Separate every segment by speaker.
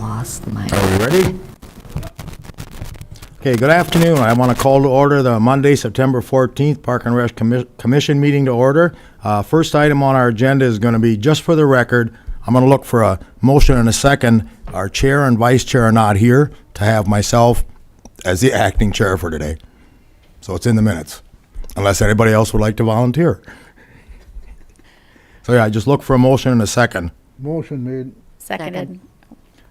Speaker 1: lost my...
Speaker 2: Are we ready? Okay, good afternoon. I want to call to order the Monday, September 14th Park and Rec Commission meeting to order. First item on our agenda is going to be, just for the record, I'm going to look for a motion and a second. Our chair and vice chair are not here to have myself as the acting chair for today. So it's in the minutes, unless anybody else would like to volunteer. So yeah, just look for a motion and a second.
Speaker 3: Motion made.
Speaker 1: Seconded.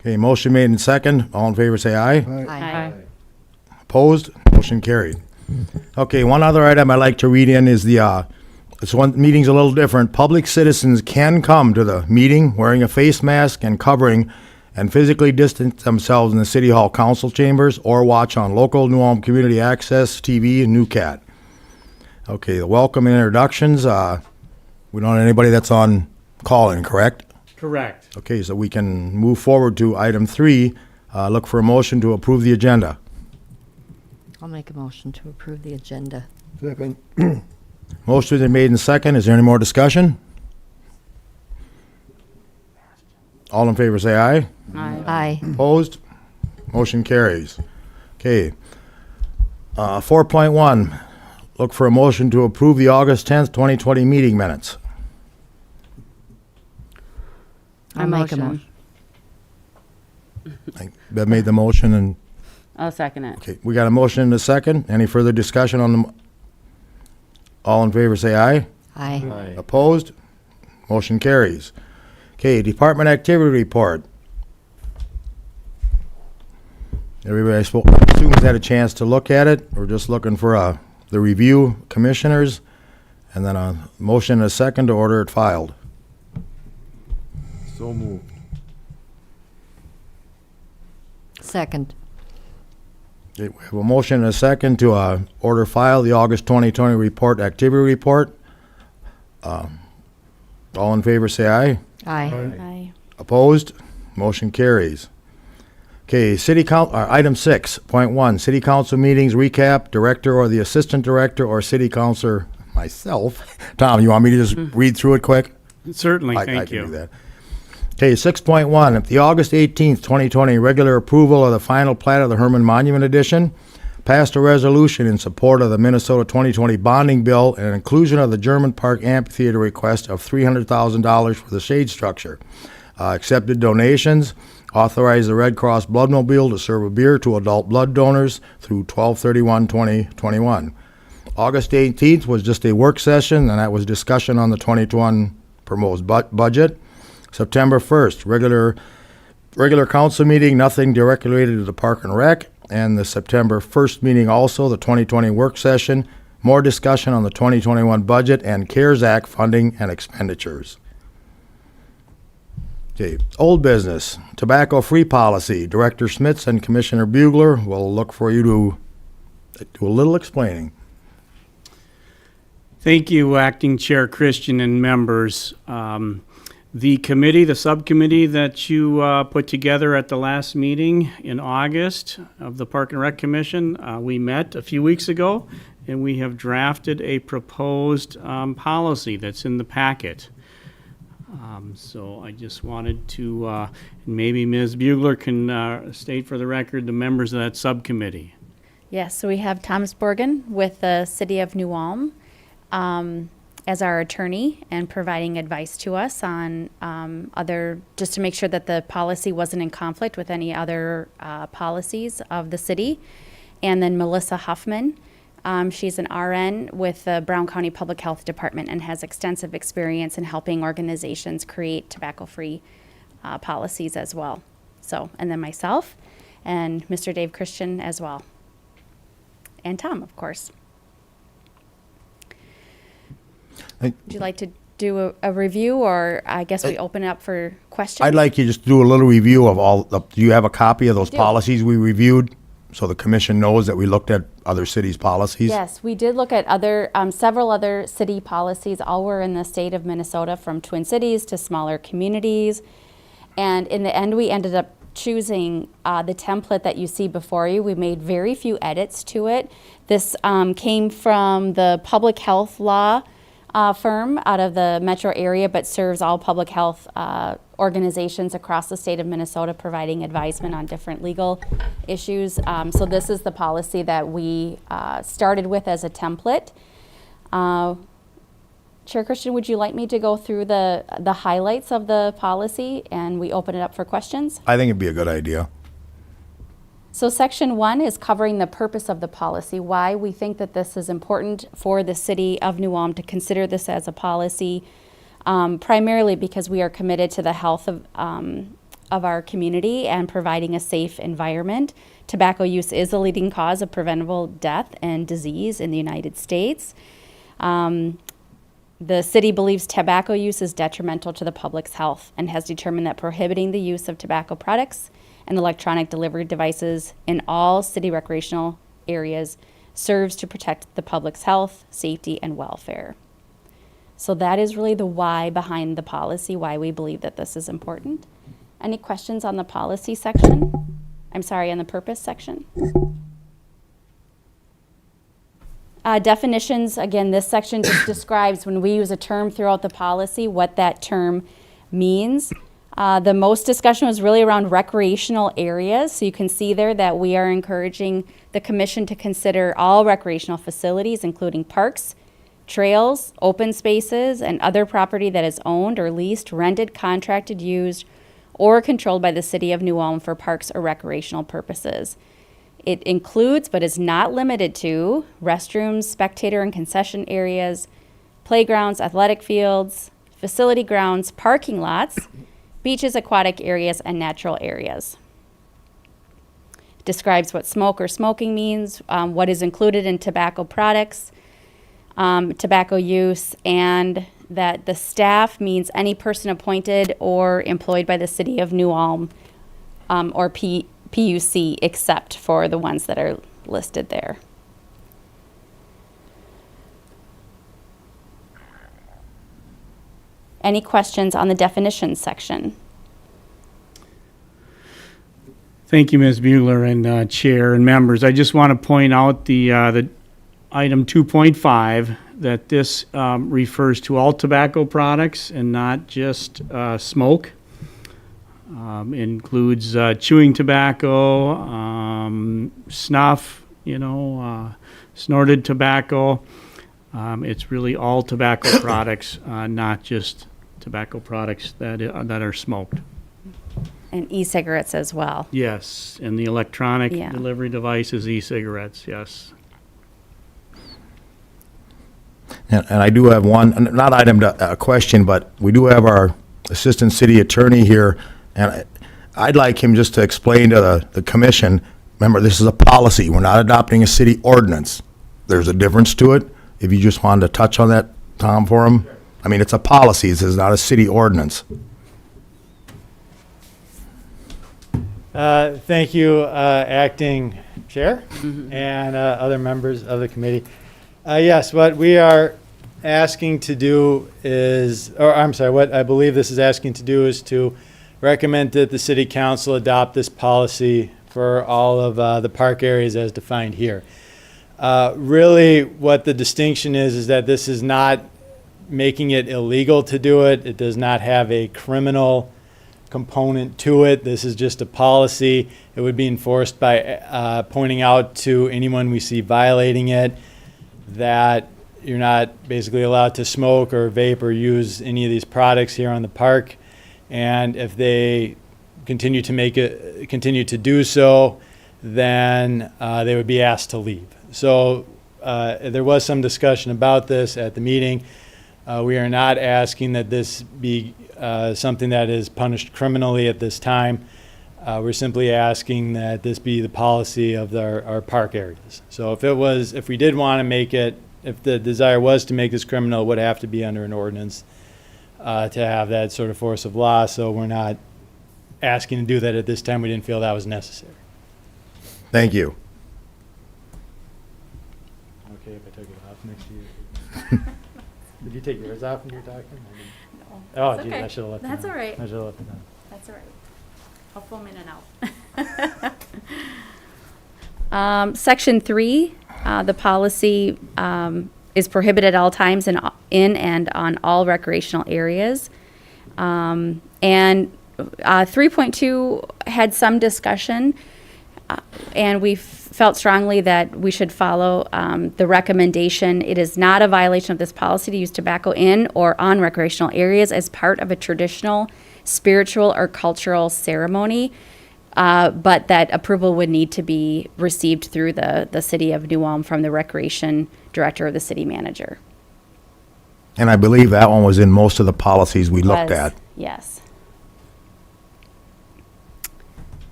Speaker 2: Okay, motion made and second. All in favor say aye.
Speaker 1: Aye.
Speaker 2: Opposed? Motion carried. Okay, one other item I'd like to read in is this one meeting's a little different. Public citizens can come to the meeting wearing a face mask and covering and physically distance themselves in the City Hall council chambers or watch on local New Ulm Community Access TV and NewCat. Okay, the welcome and introductions. We don't have anybody that's on call-in, correct?
Speaker 4: Correct.
Speaker 2: Okay, so we can move forward to item 3. Look for a motion to approve the agenda.
Speaker 1: I'll make a motion to approve the agenda.
Speaker 3: Second.
Speaker 2: Motion is made and second. Is there any more discussion? All in favor say aye.
Speaker 1: Aye.
Speaker 2: Opposed? Motion carries. Okay. 4.1, look for a motion to approve the August 10th, 2020 meeting minutes.
Speaker 1: I'll make a motion.
Speaker 2: Bev made the motion and,
Speaker 5: I'll second it.
Speaker 2: okay, we got a motion and a second. Any further discussion on the, all in favor say aye.
Speaker 1: Aye.
Speaker 2: Opposed? Motion carries. Okay, department activity report. Everybody, I assume, has had a chance to look at it. We're just looking for the review commissioners, and then a motion and a second to order it filed.
Speaker 3: So moved.
Speaker 1: Second.
Speaker 2: Okay, we have a motion and a second to order file the August 2020 report, activity report. All in favor say aye.
Speaker 1: Aye.
Speaker 2: Opposed? Motion carries. Okay, item 6.1, city council meetings recap, director or the assistant director or city councilor, myself. Tom, you want me to just read through it quick?
Speaker 4: Certainly,
Speaker 2: I
Speaker 4: thank
Speaker 2: can
Speaker 4: you.
Speaker 2: do that. Okay, 6.1, at the August 18th, 2020 regular approval of the final plat of the Herman Monument Edition, passed a resolution in support of the Minnesota 2020 bonding bill and inclusion of the German Park Amphitheater request of $300,000 for the shade structure. Accepted donations, authorized the Red Cross Bloodmobile to serve a beer to adult blood donors through 12/31/2021. August 18th was just a work session, and that was discussion on the 2021 proposed budget. September 1st, regular council meeting, nothing directly related to the Park and Rec. And the September 1st meeting also, the 2020 work session, more discussion on the 2021 budget and CARES Act funding and expenditures. Okay, old business, tobacco-free policy. Director Smits and Commissioner Bugler will look for you to do a little explaining.
Speaker 4: Thank you, Acting Chair Christian and members. The subcommittee that you put together at the last meeting in August of the Park and Rec Commission, we met a few weeks ago, and we have drafted a proposed policy that's in the packet. So I just wanted to, maybe Ms. Bugler can state for the record the members of that subcommittee.
Speaker 6: Yes, so we have Thomas Borgen with the City of New Ulm as our attorney and providing advice to us on just to make sure that the policy wasn't in conflict with any other policies of the city. And then Melissa Huffman. She's an RN with the Brown County Public Health Department and has extensive experience in helping organizations create tobacco-free policies as well. So, and then myself and Mr. Dave Christian as well. And Tom, of course. Would you like to do a review, or I guess we open it up for questions?
Speaker 2: I'd like you just to do a little review of do you have a copy of those
Speaker 6: do.
Speaker 2: policies we reviewed so the commission knows that we looked at other cities' policies?
Speaker 6: Yes, we did look at several other city policies. All were in the state of Minnesota, from Twin Cities to smaller communities. And in the end, we ended up choosing the template that you see before you. We made very few edits to it. This came from the public health law firm out of the metro area, but serves all public health organizations across the state of Minnesota, providing advisement on different legal issues. So this is the policy that we started with as a template. Chair Christian, would you like me to go through the highlights of the policy and we open it up for questions?
Speaker 2: I think it'd be a good idea.
Speaker 6: So section 1 is covering the purpose of the policy, why we think that this is important for the city of New Ulm to consider this as a policy, primarily because we are committed to the health of our community and providing a safe environment. Tobacco use is a leading cause of preventable death and disease in the United States. The city believes tobacco use is detrimental to the public's health and has determined that prohibiting the use of tobacco products and electronic delivery devices in all city recreational areas serves to protect the public's health, safety, and welfare. So that is really the why behind the policy, why we believe that this is important. Any questions on the policy section? I'm sorry, on the purpose section? Definitions, again, this section just describes when we use a term throughout the policy, what that term means. The most discussion was really around recreational areas. So you can see there that we are encouraging the commission to consider all recreational facilities, including parks, trails, open spaces, and other property that is owned or leased, rented, contracted, used, or controlled by the city of New Ulm for parks or recreational purposes. It includes, but is not limited to, restrooms, spectator and concession areas, playgrounds, athletic fields, facility grounds, parking lots, beaches, aquatic areas, and natural areas. It describes what smoke or smoking means, what is included in tobacco products, tobacco use, and that the staff means any person appointed or employed by the city of New Ulm or PUC, except for the ones that are listed there. Any questions on the definitions section?
Speaker 4: Thank you, Ms. Bueller and Chair and members. I just want to point out the item 2.5, that this refers to all tobacco products and not just smoke. Includes chewing tobacco, snuff, snorted tobacco. It's really all tobacco products, not just tobacco products that are smoked.
Speaker 6: And e-cigarettes as well.
Speaker 4: Yes, and the electronic
Speaker 6: Yeah.
Speaker 4: delivery devices, e-cigarettes, yes.
Speaker 2: And I do have one, not item, a question, but we do have our Assistant City Attorney here, and I'd like him just to explain to the commission, remember, this is a policy. We're not adopting a city ordinance. There's a difference to it. If you just wanted to touch on that, Tom, for him. I mean, it's a policy. This is not a city ordinance.
Speaker 3: Thank you, Acting Chair and other members of the committee. Yes, what we are asking to do is, or I'm sorry, what I believe this is asking to do is to recommend that the City Council adopt this policy for all of the park areas as defined here. Really, what the distinction is that this is not making it illegal to do it. It does not have a criminal component to it. This is just a policy. It would be enforced by pointing out to anyone we see violating it that you're not basically allowed to smoke or vape or use any of these products here on the park. And if they continue to do so, then they would be asked to leave. So there was some discussion about this at the meeting. We are not asking that this be something that is punished criminally at this time. We're simply asking that this be the policy of our park areas. So if we did want to make it, if the desire was to make this criminal, it would have to be under an ordinance to have that sort of force of law. So we're not asking to do that at this time. We didn't feel that was necessary.
Speaker 2: Thank you.
Speaker 3: Okay, if I took it off next to you. Did you take yours off when you were talking?
Speaker 6: No.
Speaker 3: Oh,
Speaker 6: It's
Speaker 3: geez,
Speaker 6: okay.
Speaker 3: I should have left it
Speaker 6: That's
Speaker 3: on.
Speaker 6: all right.
Speaker 3: I should have left it on.
Speaker 6: That's all right. I'll foam in and out. Section 3, the policy is prohibited at all times in and on all recreational areas. And 3.2 had some discussion, and we felt strongly that we should follow the recommendation. It is not a violation of this policy to use tobacco in or on recreational areas as part of a traditional, spiritual, or cultural ceremony, but that approval would need to be received through the City of New Ulm from the Recreation Director or the City Manager.
Speaker 2: And I believe that one was in most of the policies we looked
Speaker 6: Was-
Speaker 2: at.
Speaker 6: Yes.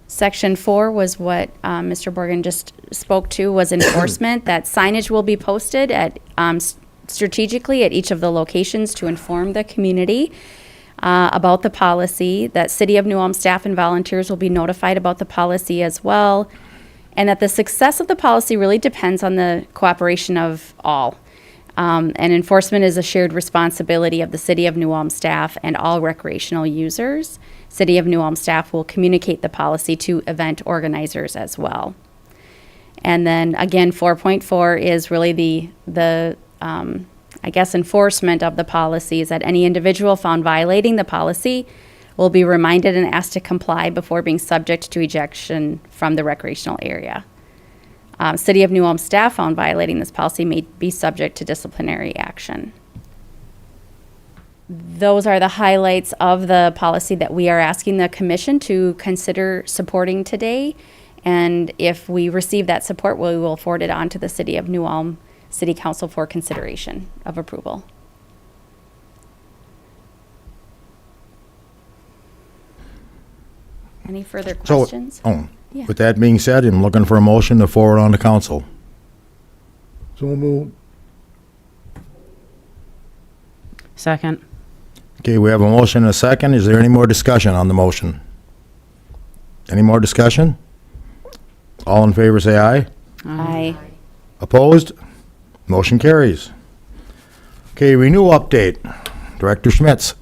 Speaker 6: Section 4 was what Mr. Borgen just spoke to, was enforcement, that signage will be posted at, strategically at each of the locations to inform the community about the policy, that City of New Ulm staff and volunteers will be notified about the policy as well, and that the success of the policy really depends on the cooperation of all. And enforcement is a shared responsibility of the City of New Ulm staff and all recreational users. City of New Ulm staff will communicate the policy to event organizers as well. And then again, 4.4 is really the I guess, enforcement of the policy, is that any individual found violating the policy will be reminded and asked to comply before being subject to ejection from the recreational area. City of New Ulm staff found violating this policy may be subject to disciplinary action. Those are the highlights of the policy that we are asking the commission to consider supporting today. And if we receive that support, we will forward it on to the City of New Ulm City Council for consideration of approval. Any further questions? Yeah.
Speaker 2: With that being said, I'm looking for a motion to forward on to council.
Speaker 5: So moved.
Speaker 7: Second.
Speaker 2: Okay, we have a motion and a second. Is there any more discussion on the motion? Any more discussion? All in favor, say aye.
Speaker 6: Aye.
Speaker 2: Opposed? Motion carries. Okay, renew update. Director Schmitz.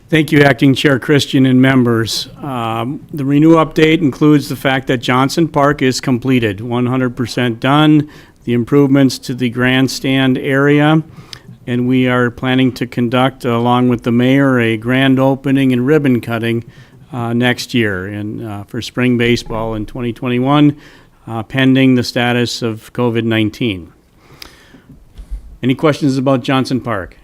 Speaker 4: Thank you, Acting Chair Christian and members. The renew update includes the fact that Johnson Park is completed, 100% done, the improvements to the grandstand area, and we are planning to conduct, along with the mayor, a grand opening and ribbon cutting next year for spring baseball in 2021, pending the status of COVID-19. Any questions about Johnson Park?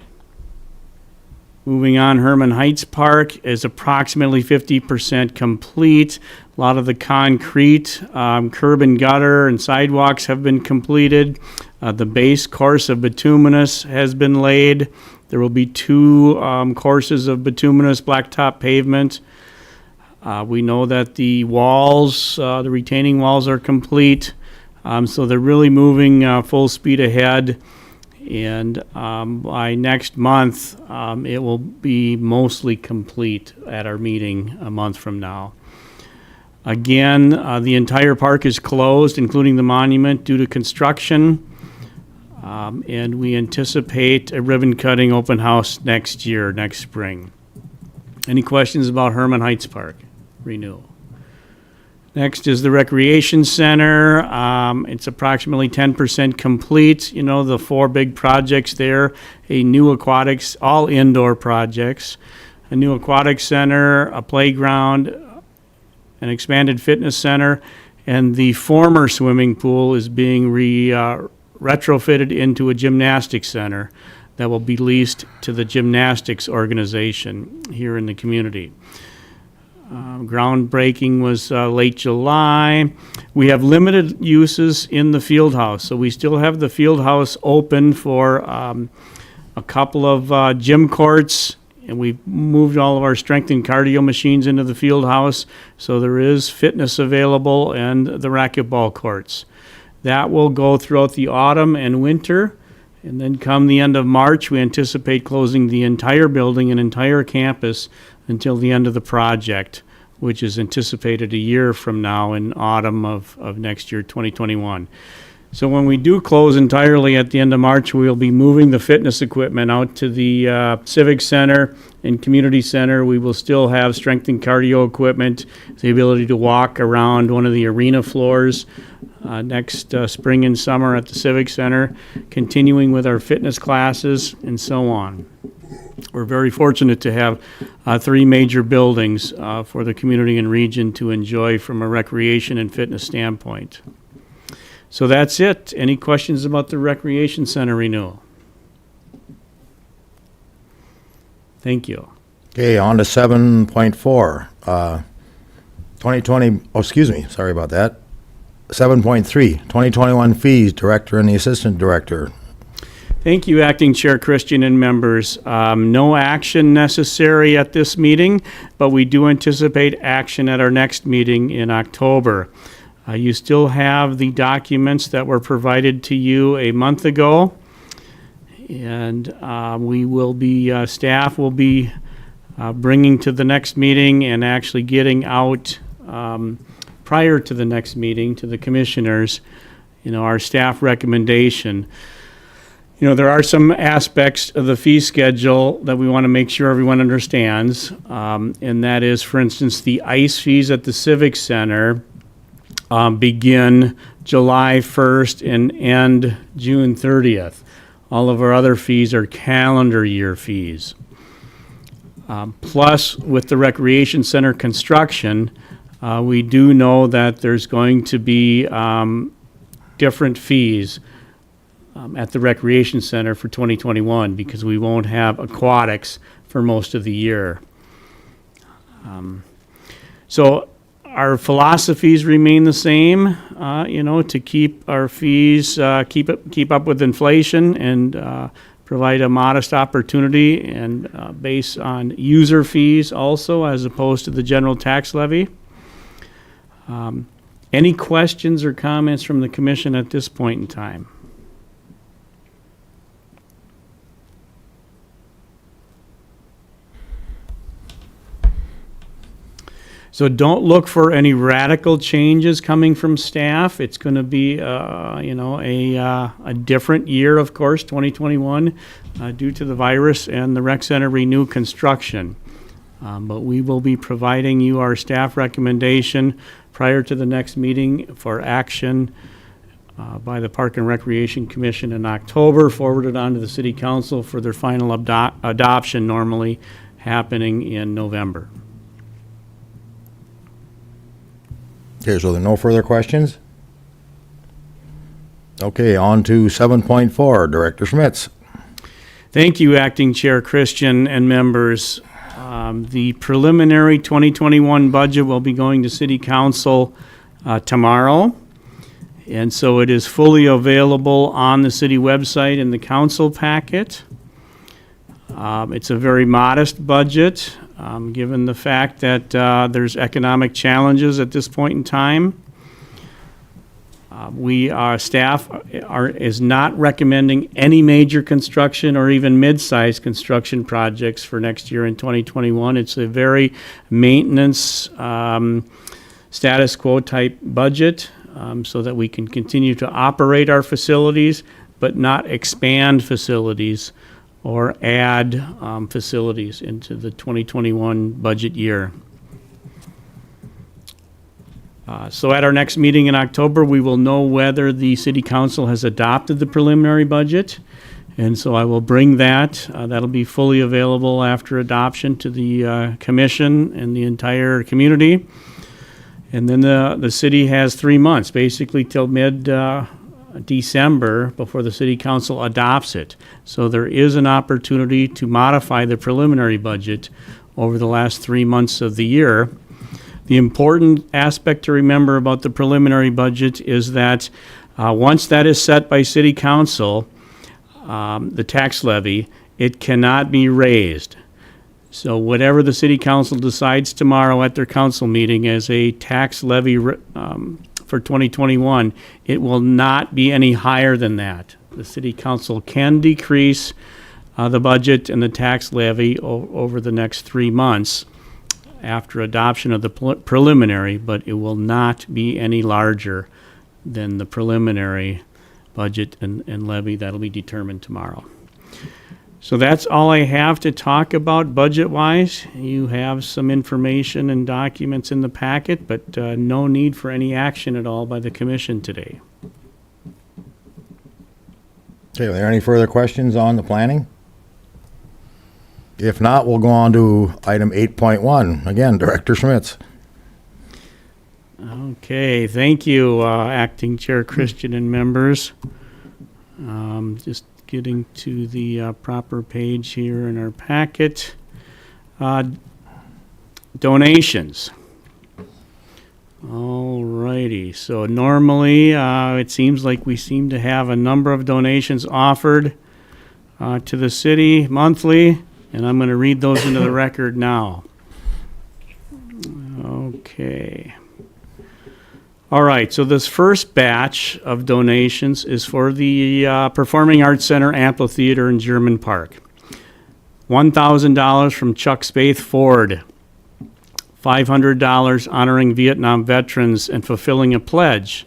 Speaker 4: Moving on, Herman Heights Park is approximately 50% complete. A lot of the concrete, curb and gutter and sidewalks have been completed. The base course of bituminous has been laid. There will be 2 courses of bituminous blacktop pavement. We know that the walls, the retaining walls are complete. So they're really moving full speed ahead. And by next month, it will be mostly complete at our meeting a month from now. Again, the entire park is closed, including the monument, due to construction. And we anticipate a ribbon cutting open house next spring. Any questions about Herman Heights Park renewal? Next is the Recreation Center. It's approximately 10% complete. You know, the 4 big projects there, a new aquatics, all indoor projects, a new aquatic center, a playground, an expanded fitness center, and the former swimming pool is being retrofitted into a gymnastics center that will be leased to the gymnastics organization here in the community. Groundbreaking was late July. We have limited uses in the field house, so we still have the field house open for a couple of gym courts, and we've moved all of our strength and cardio machines into the field house, so there is fitness available and the racquetball courts. That will go throughout the autumn and winter, and then come the end of March, we anticipate closing the entire building and entire campus until the end of the project, which is anticipated a year from now in autumn of next year, 2021. So when we do close entirely at the end of March, we'll be moving the fitness equipment out to the Civic Center and Community Center. We will still have strength and cardio equipment, the ability to walk around one of the arena floors, next spring and summer at the Civic Center, continuing with our fitness classes and so on. We're very fortunate to have 3 major buildings for the community and region to enjoy from a recreation and fitness standpoint. So that's it. Any questions about the Recreation Center renewal? Thank you.
Speaker 2: Okay, on to 7.4. 2020, oh, excuse me, sorry about that. 7.3, 2021 fees, director and the assistant director.
Speaker 4: Thank you, Acting Chair Christian and members. No action necessary at this meeting, but we do anticipate action at our next meeting in October. You still have the documents that were provided to you a month ago, and we will be, staff will be bringing to the next meeting and actually getting out prior to the next meeting to the commissioners, our staff recommendation. There are some aspects of the fee schedule that we want to make sure everyone understands, and that is, for instance, the ice fees at the Civic Center begin July 1st and end June 30th. All of our other fees are calendar year fees. Plus, with the Recreation Center construction, we do know that there's going to be different fees at the Recreation Center for 2021 because we won't have aquatics for most of the year. So our philosophies remain the same, to keep our fees, keep up with inflation and provide a modest opportunity and based on user fees also as opposed to the general tax levy. Any questions or comments from the commission at this point in time? So don't look for any radical changes coming from staff. It's going to be, a different year, of course, 2021, due to the virus and the rec center renew construction. But we will be providing you our staff recommendation prior to the next meeting for action by the Park and Recreation Commission in October, forwarded on to the City Council for their final adoption, normally happening in November.
Speaker 2: Okay, so there are no further questions? Okay, on to 7.4, Director Schmitz.
Speaker 4: Thank you, Acting Chair Christian and members. The preliminary 2021 budget will be going to City Council tomorrow. And so it is fully available on the city website in the council packet. It's a very modest budget, given the fact that there's economic challenges at this point in time. Our staff is not recommending any major construction or even mid-sized construction projects for next year in 2021. It's a very maintenance, status quo type budget, so that we can continue to operate our facilities, but not expand facilities or add facilities into the 2021 budget year. So at our next meeting in October, we will know whether the City Council has adopted the preliminary budget. And so I will bring that. That'll be fully available after adoption to the commission and the entire community. And then the city has 3 months, basically till mid-December, before the City Council adopts it. So there is an opportunity to modify the preliminary budget over the last 3 months of the year. The important aspect to remember about the preliminary budget is that once that is set by City Council, the tax levy, it cannot be raised. So whatever the City Council decides tomorrow at their council meeting as a tax levy for 2021, it will not be any higher than that. The City Council can decrease the budget and the tax levy over the next 3 months after adoption of the preliminary, but it will not be any larger than the preliminary budget and levy that'll be determined tomorrow. So that's all I have to talk about budget-wise. You have some information and documents in the packet, but no need for any action at all by the commission today.
Speaker 2: Okay, are there any further questions on the planning? If not, we'll go on to item 8.1. Again, Director Schmitz.
Speaker 4: Okay, thank you, Acting Chair Christian and members. Just getting to the proper page here in our packet. Donations. All righty, so normally it seems like we seem to have a number of donations offered to the city monthly, and I'm going to read those into the record now. Okay. All right, so this first batch of donations is for the Performing Arts Center Amphitheater in German Park. $1,000 from Chuck Spaeth Ford. $500 honoring Vietnam veterans and fulfilling a pledge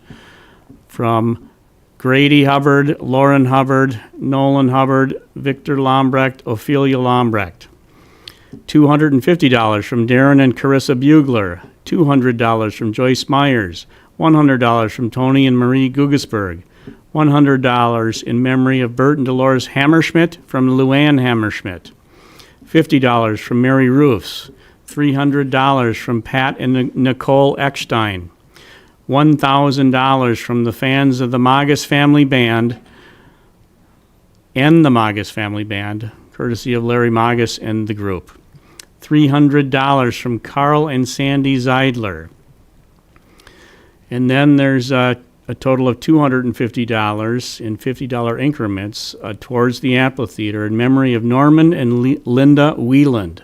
Speaker 4: from Grady Hubbard, Lauren Hubbard, Nolan Hubbard, Victor Lombrecht, Ophelia Lombrecht. $250 from Darren and Carissa Bugler. $200 from Joyce Myers. $100 from Tony and Marie Gugesberg. $100 in memory of Bert and Dolores Hammerschmidt from Luann Hammerschmidt. $50 from Mary Roofs. $300 from Pat and Nicole Eckstein. $1,000 from the fans of the Magus Family Band and the Magus Family Band, courtesy of Larry Magus and the group. $300 from Carl and Sandy Zeidler. And then there's a total of $250 in $50 increments towards the amphitheater in memory of Norman and Linda Wieland.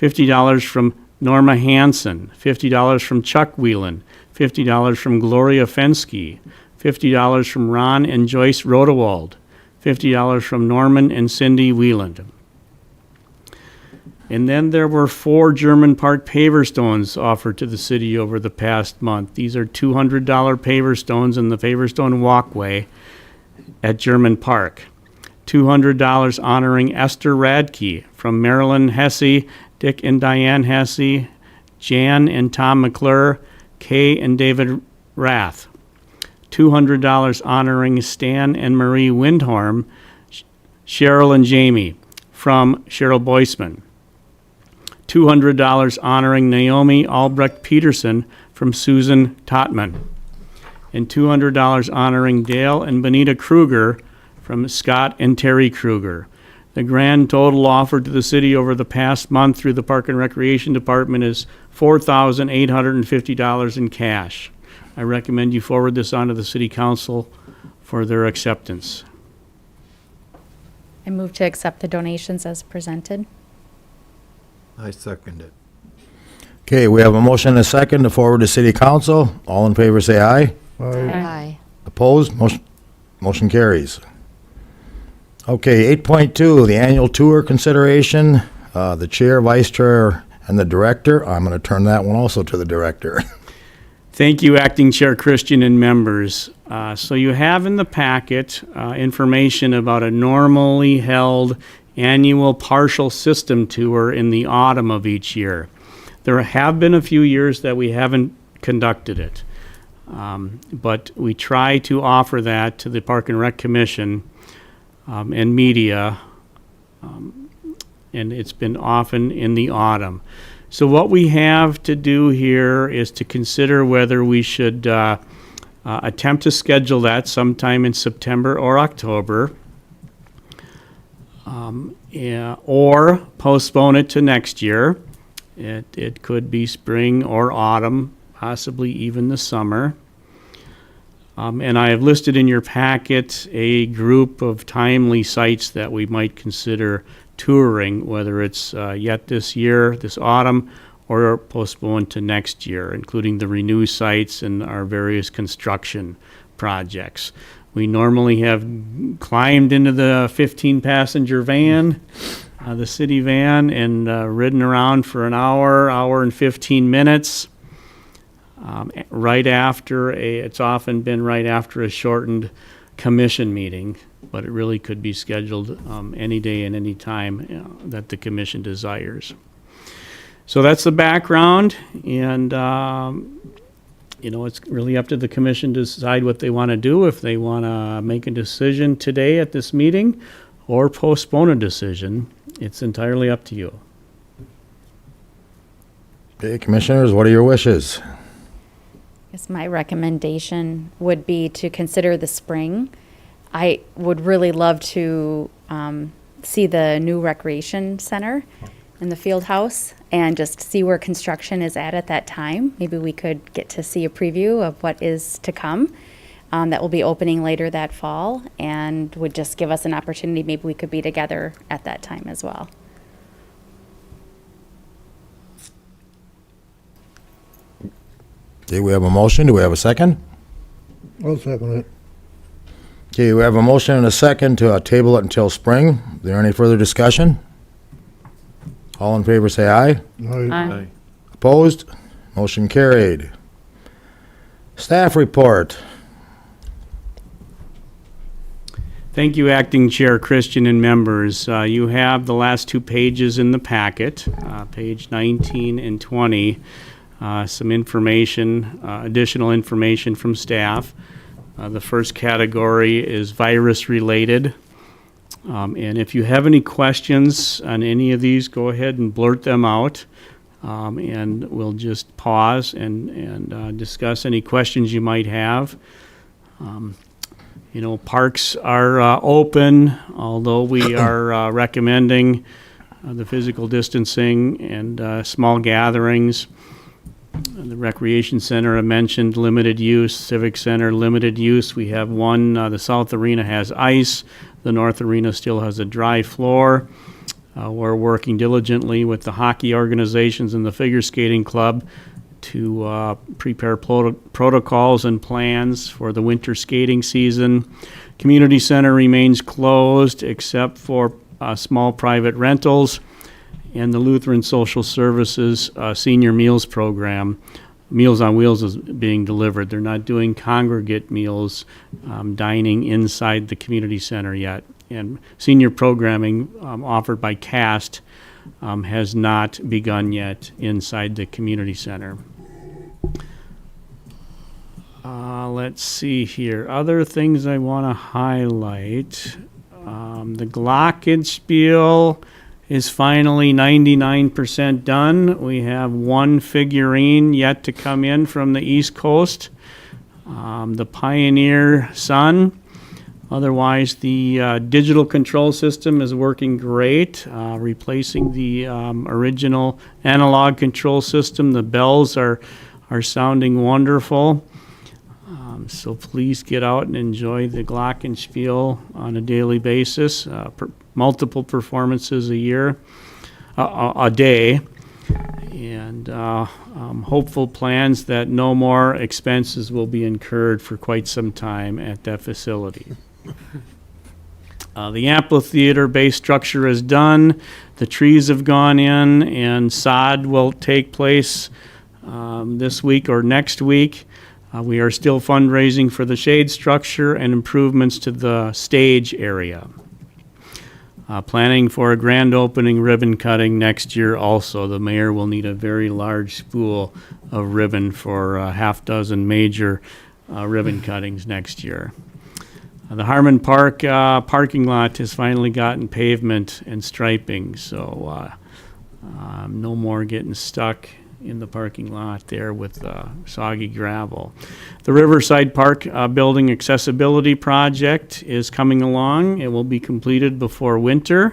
Speaker 4: $50 from Norma Hansen, $50 from Chuck Whelan, $50 from Gloria Fensky, $50 from Ron and Joyce Rodewald, $50 from Norman and Cindy Wieland. And then there were 4 German Park paver stones offered to the city over the past month. These are $200 paver stones in the Paverstone Walkway at German Park. $200 honoring Esther Radke from Marilyn Hesse, Dick and Diane Hesse, Jan and Tom McClure, Kay and David Rath. $200 honoring Stan and Marie Windhorn, Cheryl and Jamie from Cheryl Boisman. $200 honoring Naomi Albrecht Peterson from Susan Totman. And $200 honoring Dale and Benita Kruger from Scott and Terry Kruger. The grand total offered to the city over the past month through the Park and Recreation Department is $4,850 in cash. I recommend you forward this on to the City Council for their acceptance.
Speaker 6: I move to accept the donations as presented.
Speaker 5: I second it.
Speaker 2: Okay, we have a motion and a second to forward to City Council. All in favor say aye.
Speaker 1: Aye.
Speaker 2: Opposed? Motion carries. Okay, 8.2, the annual tour consideration. The chair, vice chair, and the director. I'm going to turn that one also to the director.
Speaker 4: Thank you, Acting Chair Christian and members. So you have in the packet information about a normally held annual partial system tour in the autumn of each year. There have been a few years that we haven't conducted it, but we try to offer that to the Park and Rec Commission and media, and it's been often in the autumn. So what we have to do here is to consider whether we should attempt to schedule that sometime in September or October, or postpone it to next year. It could be spring or autumn, possibly even the summer. And I have listed in your packet a group of timely sites that we might consider touring, whether it's yet this year, this autumn, or postponed to next year, including the Renew sites and our various construction projects. We normally have climbed into the 15-passenger van, the city van, and ridden around for an hour and 15 minutes. It's often been right after a shortened commission meeting. but it really could be scheduled any day and any time that the commission desires. So that's the background, and it's really up to the commission to decide what they want to do, if they want to make a decision today at this meeting or postpone a decision. It's entirely up to you.
Speaker 2: Okay, commissioners, what are your wishes?
Speaker 6: Guess my recommendation would be to consider the spring. I would really love to see the new recreation center in the field house and just see where construction is at that time. Maybe we could get to see a preview of what is to come. That will be opening later that fall and would just give us an opportunity. Maybe we could be together at that time as well.
Speaker 2: Okay, we have a motion. Do we have a second?
Speaker 5: I'll second it.
Speaker 2: Okay, we have a motion and a second to table it until spring. Is there any further discussion? All in favor say aye.
Speaker 7: Aye.
Speaker 2: Opposed? Motion carried. Staff report.
Speaker 4: Thank you, Acting Chair Christian and members. You have the last 2 pages in the packet, page 19 and 20. Some information, additional information from staff. The first category is virus-related. And if you have any questions on any of these, go ahead and blurt them out. And we'll just pause and discuss any questions you might have. Parks are open, although we are recommending the physical distancing and small gatherings. The Recreation Center, I mentioned, limited use. Civic Center, limited use. We have one, the South Arena has ice. The North Arena still has a dry floor. We're working diligently with the hockey organizations and the figure skating club to prepare protocols and plans for the winter skating season. Community Center remains closed except for small private rentals. And the Lutheran Social Services Senior Meals Program, Meals on Wheels, is being delivered. They're not doing congregate meals, dining inside the community center yet. And senior programming offered by CAST has not begun yet inside the community center. Let's see here. Other things I want to highlight. The Glockenspiel is finally 99% done. We have one figurine yet to come in from the East Coast, the Pioneer Sun. Otherwise, the digital control system is working great, replacing the original analog control system. The bells are sounding wonderful. So please get out and enjoy the Glockenspiel on a daily basis. Multiple performances a day, and hopeful plans that no more expenses will be incurred for quite some time at that facility. The amphitheater base structure is done. The trees have gone in, and sod will take place this week or next week. We are still fundraising for the shade structure and improvements to the stage area. Planning for a grand opening ribbon cutting next year also. The mayor will need a very large spool of ribbon for a half dozen major ribbon cuttings next year. The Harmon Park parking lot has finally gotten pavement and striping, so no more getting stuck in the parking lot there with soggy gravel. The Riverside Park building accessibility project is coming along. It will be completed before winter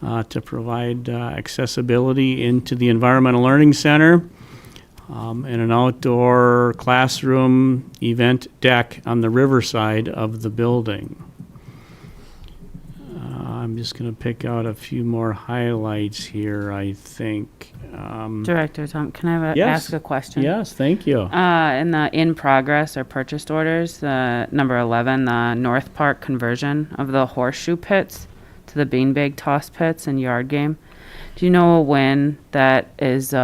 Speaker 4: to provide accessibility into the Environmental Learning Center and an outdoor classroom event deck on the riverside of the building. I'm just going to pick out a few more highlights here, I think.
Speaker 7: Director Tom, can I
Speaker 4: Yes.
Speaker 7: ask a question?
Speaker 4: Yes, thank you.
Speaker 7: In the in progress or purchased orders, number 11, the North Park conversion of the horseshoe pits to the beanbag toss pits and yard game. Do you know when that is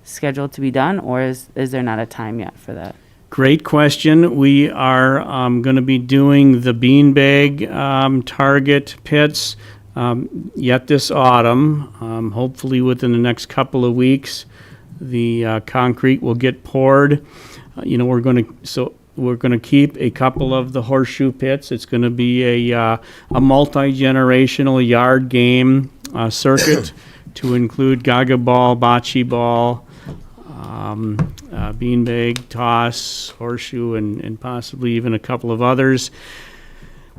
Speaker 7: scheduled to be done, or is there not a time yet for that?
Speaker 4: Great question. We are going to be doing the beanbag target pits yet this autumn. Hopefully within the next couple of weeks, the concrete will get poured. We're going to keep a couple of the horseshoe pits. It's going to be a multi-generational yard game circuit to include gaga ball, bocce ball, beanbag, toss, horseshoe, and possibly even a couple of others.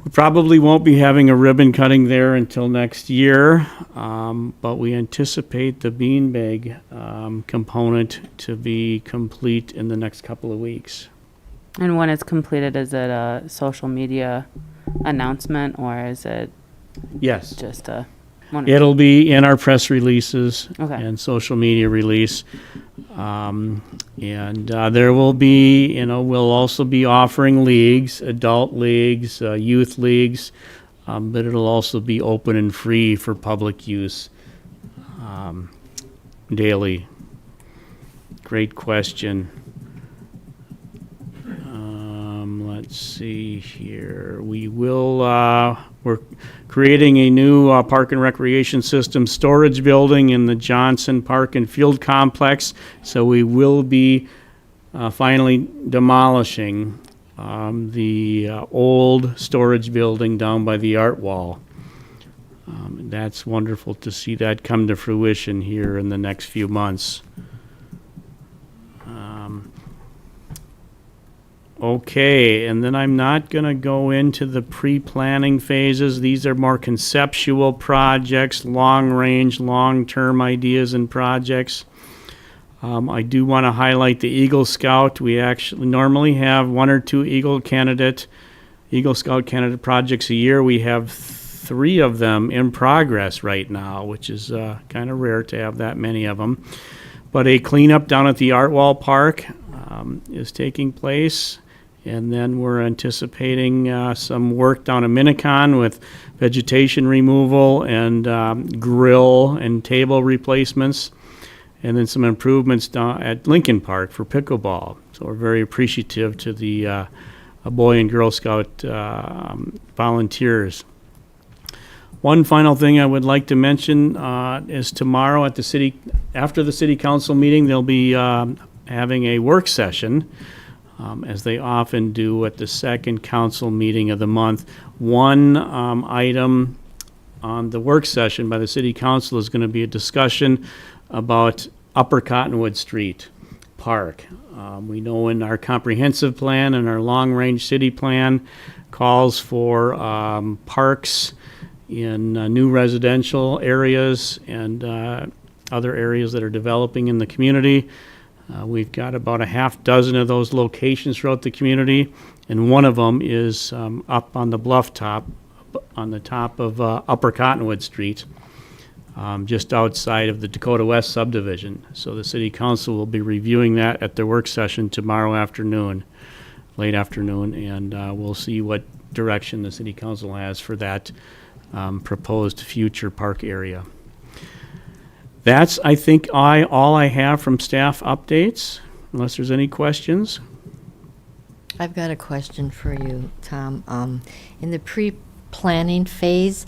Speaker 4: We probably won't be having a ribbon cutting there until next year, but we anticipate the beanbag component to be complete in the next couple of weeks.
Speaker 7: And when it's completed, is it a social media announcement or is it
Speaker 4: Yes.
Speaker 7: just a?
Speaker 4: It'll be in our press releases
Speaker 7: Okay.
Speaker 4: and social media release. There will be, we'll also be offering leagues, adult leagues, youth leagues, but it'll also be open and free for public use daily. Great question. Let's see here. We're creating a new Park and Recreation System storage building in the Johnson Park and Field Complex. So we will be finally demolishing the old storage building down by the art wall. That's wonderful to see that come to fruition here in the next few months. Okay, and then I'm not going to go into the pre-planning phases. These are more conceptual projects, long-range, long-term ideas and projects. I do want to highlight the Eagle Scout. We actually normally have 1 or 2 Eagle Scout candidate projects a year. We have 3 of them in progress right now, which is kind of rare to have that many of them. But a cleanup down at the Artwall Park is taking place. And then we're anticipating some work down at Minnicon with vegetation removal and grill and table replacements. And then some improvements down at Lincoln Park for pickleball. So we're very appreciative to the Boy and Girl Scout volunteers. One final thing I would like to mention is tomorrow at after the city council meeting, they'll be having a work session, as they often do at the second council meeting of the month. One item on the work session by the city council is going to be a discussion about Upper Cottonwood Street Park. We know in our comprehensive plan and our long-range city plan calls for parks in new residential areas and other areas that are developing in the community. We've got about a half dozen of those locations throughout the community, and one of them is up on the bluff top, on the top of Upper Cottonwood Street, just outside of the Dakota West subdivision. So the city council will be reviewing that at their work session tomorrow afternoon, late afternoon, and we'll see what direction the city council has for that proposed future park area. That's, I think, all I have from staff updates, unless there's any questions.
Speaker 1: I've got a question for you, Tom. In the pre-planning phase,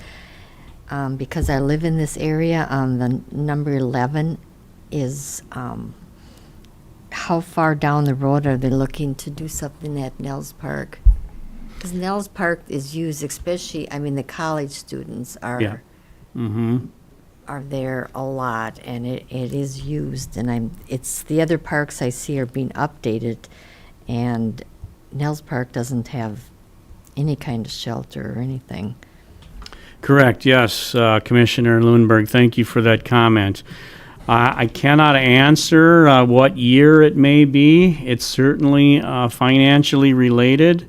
Speaker 1: because I live in this area, the number 11 is, how far down the road are they looking to do something at Nels Park? Because Nels Park is used, especially, the college students
Speaker 4: Yeah.
Speaker 1: are there a lot, and it is used, and it's the other parks I see are being updated, and Nels Park doesn't have any kind of shelter or anything.
Speaker 4: Correct, yes, Commissioner Lundberg, thank you for that comment. I cannot answer what year it may be. It's certainly financially related,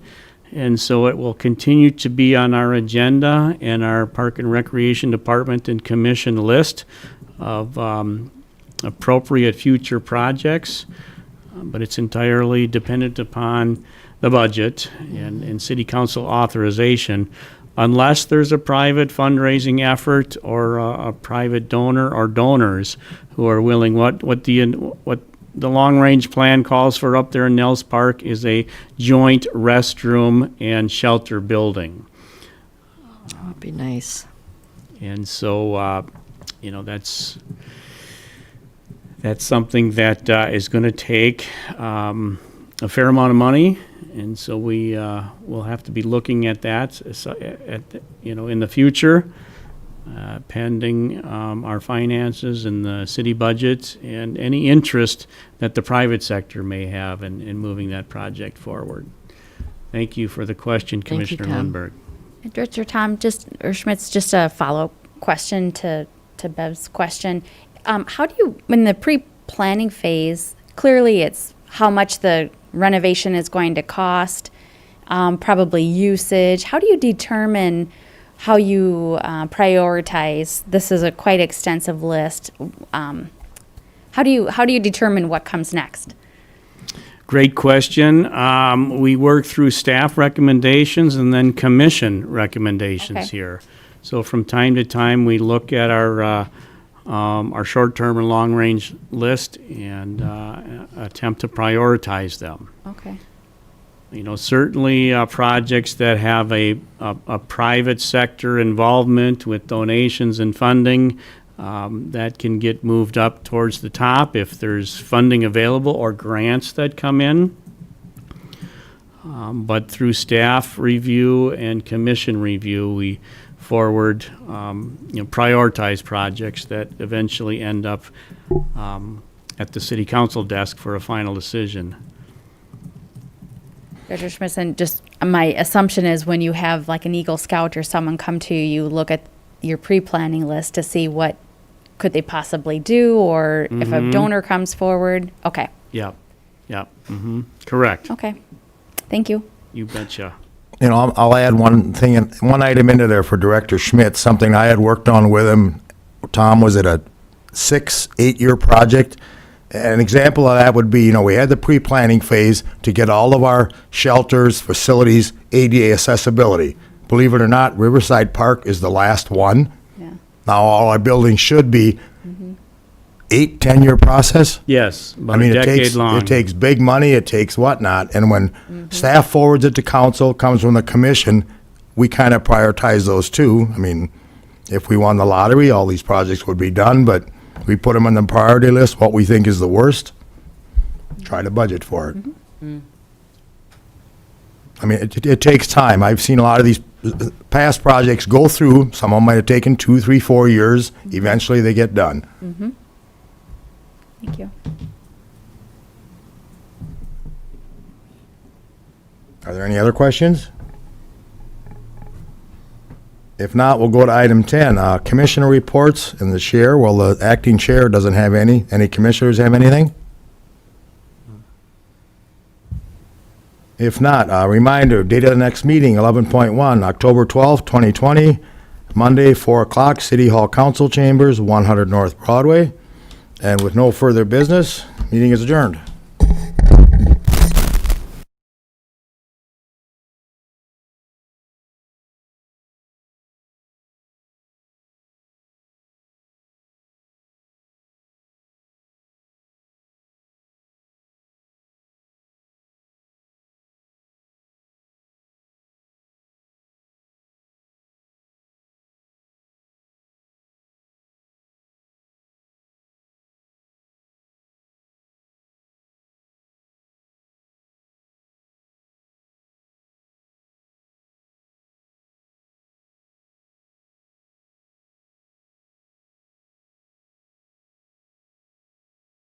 Speaker 4: and so it will continue to be on our agenda and our Park and Recreation Department and Commission list of appropriate future projects, but it's entirely dependent upon the budget and City Council authorization, unless there's a private fundraising effort or a private donor or donors who are willing. What the long-range plan calls for up there in Nels Park is a joint restroom and shelter building.
Speaker 1: That'd be nice.
Speaker 4: And so, that's something that is going to take a fair amount of money, and so we will have to be looking at that in the future, pending our finances and the city budget and any interest that the private sector may have in moving that project forward. Thank you for the question,
Speaker 1: Thank you,
Speaker 4: Commissioner
Speaker 1: Tom.
Speaker 4: Lundberg.
Speaker 6: Director Tom, or Schmitz, just a follow-up question to Bev's question. How do you, in the pre-planning phase, clearly it's how much the renovation is going to cost, probably usage. How do you determine how you prioritize? This is a quite extensive list. How do you determine what comes next?
Speaker 4: Great question. We work through staff recommendations and then commission recommendations
Speaker 6: Okay.
Speaker 4: here. So from time to time, we look at our short-term and long-range list and attempt to prioritize them.
Speaker 6: Okay.
Speaker 4: Certainly projects that have a private sector involvement with donations and funding, that can get moved up towards the top if there's funding available or grants that come in. But through staff review and commission review, we forward, prioritize projects that eventually end up at the city council desk for a final decision.
Speaker 6: Director Schmitz, and just my assumption is when you have like an Eagle Scout or someone come to you, you look at your pre-planning list to see what could they possibly do, or if a donor comes forward. Okay.
Speaker 4: Yep, correct.
Speaker 6: Okay. Thank you.
Speaker 4: You betcha.
Speaker 2: I'll add one item into there for Director Schmidt, something I had worked on with him. Tom, was it a 8-year project? An example of that would be, we had the pre-planning phase to get all of our shelters, facilities, ADA accessibility. Believe it or not, Riverside Park is the last one.
Speaker 6: Yeah.
Speaker 2: Now, all our buildings should be 8-10-year process.
Speaker 4: Yes,
Speaker 2: I
Speaker 4: about
Speaker 2: mean,
Speaker 4: a decade long.
Speaker 2: It takes big money, it takes whatnot, and when staff forwards it to council, comes from the commission, we kind of prioritize those too. I mean, if we won the lottery, all these projects would be done, but we put them on the priority list, what we think is the worst, try to budget for it. I mean, it takes time. I've seen a lot of these past projects go through, some of them might have taken 2, 3, 4 years, eventually they get done.
Speaker 6: Thank you.
Speaker 2: Are there any other questions? If not, we'll go to item 10, commissioner reports and the chair. Well, the acting chair doesn't have any. Any commissioners have anything? If not, a reminder, date of the next meeting, 11.1, October 12th, 2020, Monday, 4 o'clock, City Hall Council Chambers, 100 North Broadway. And with no further business, meeting is adjourned.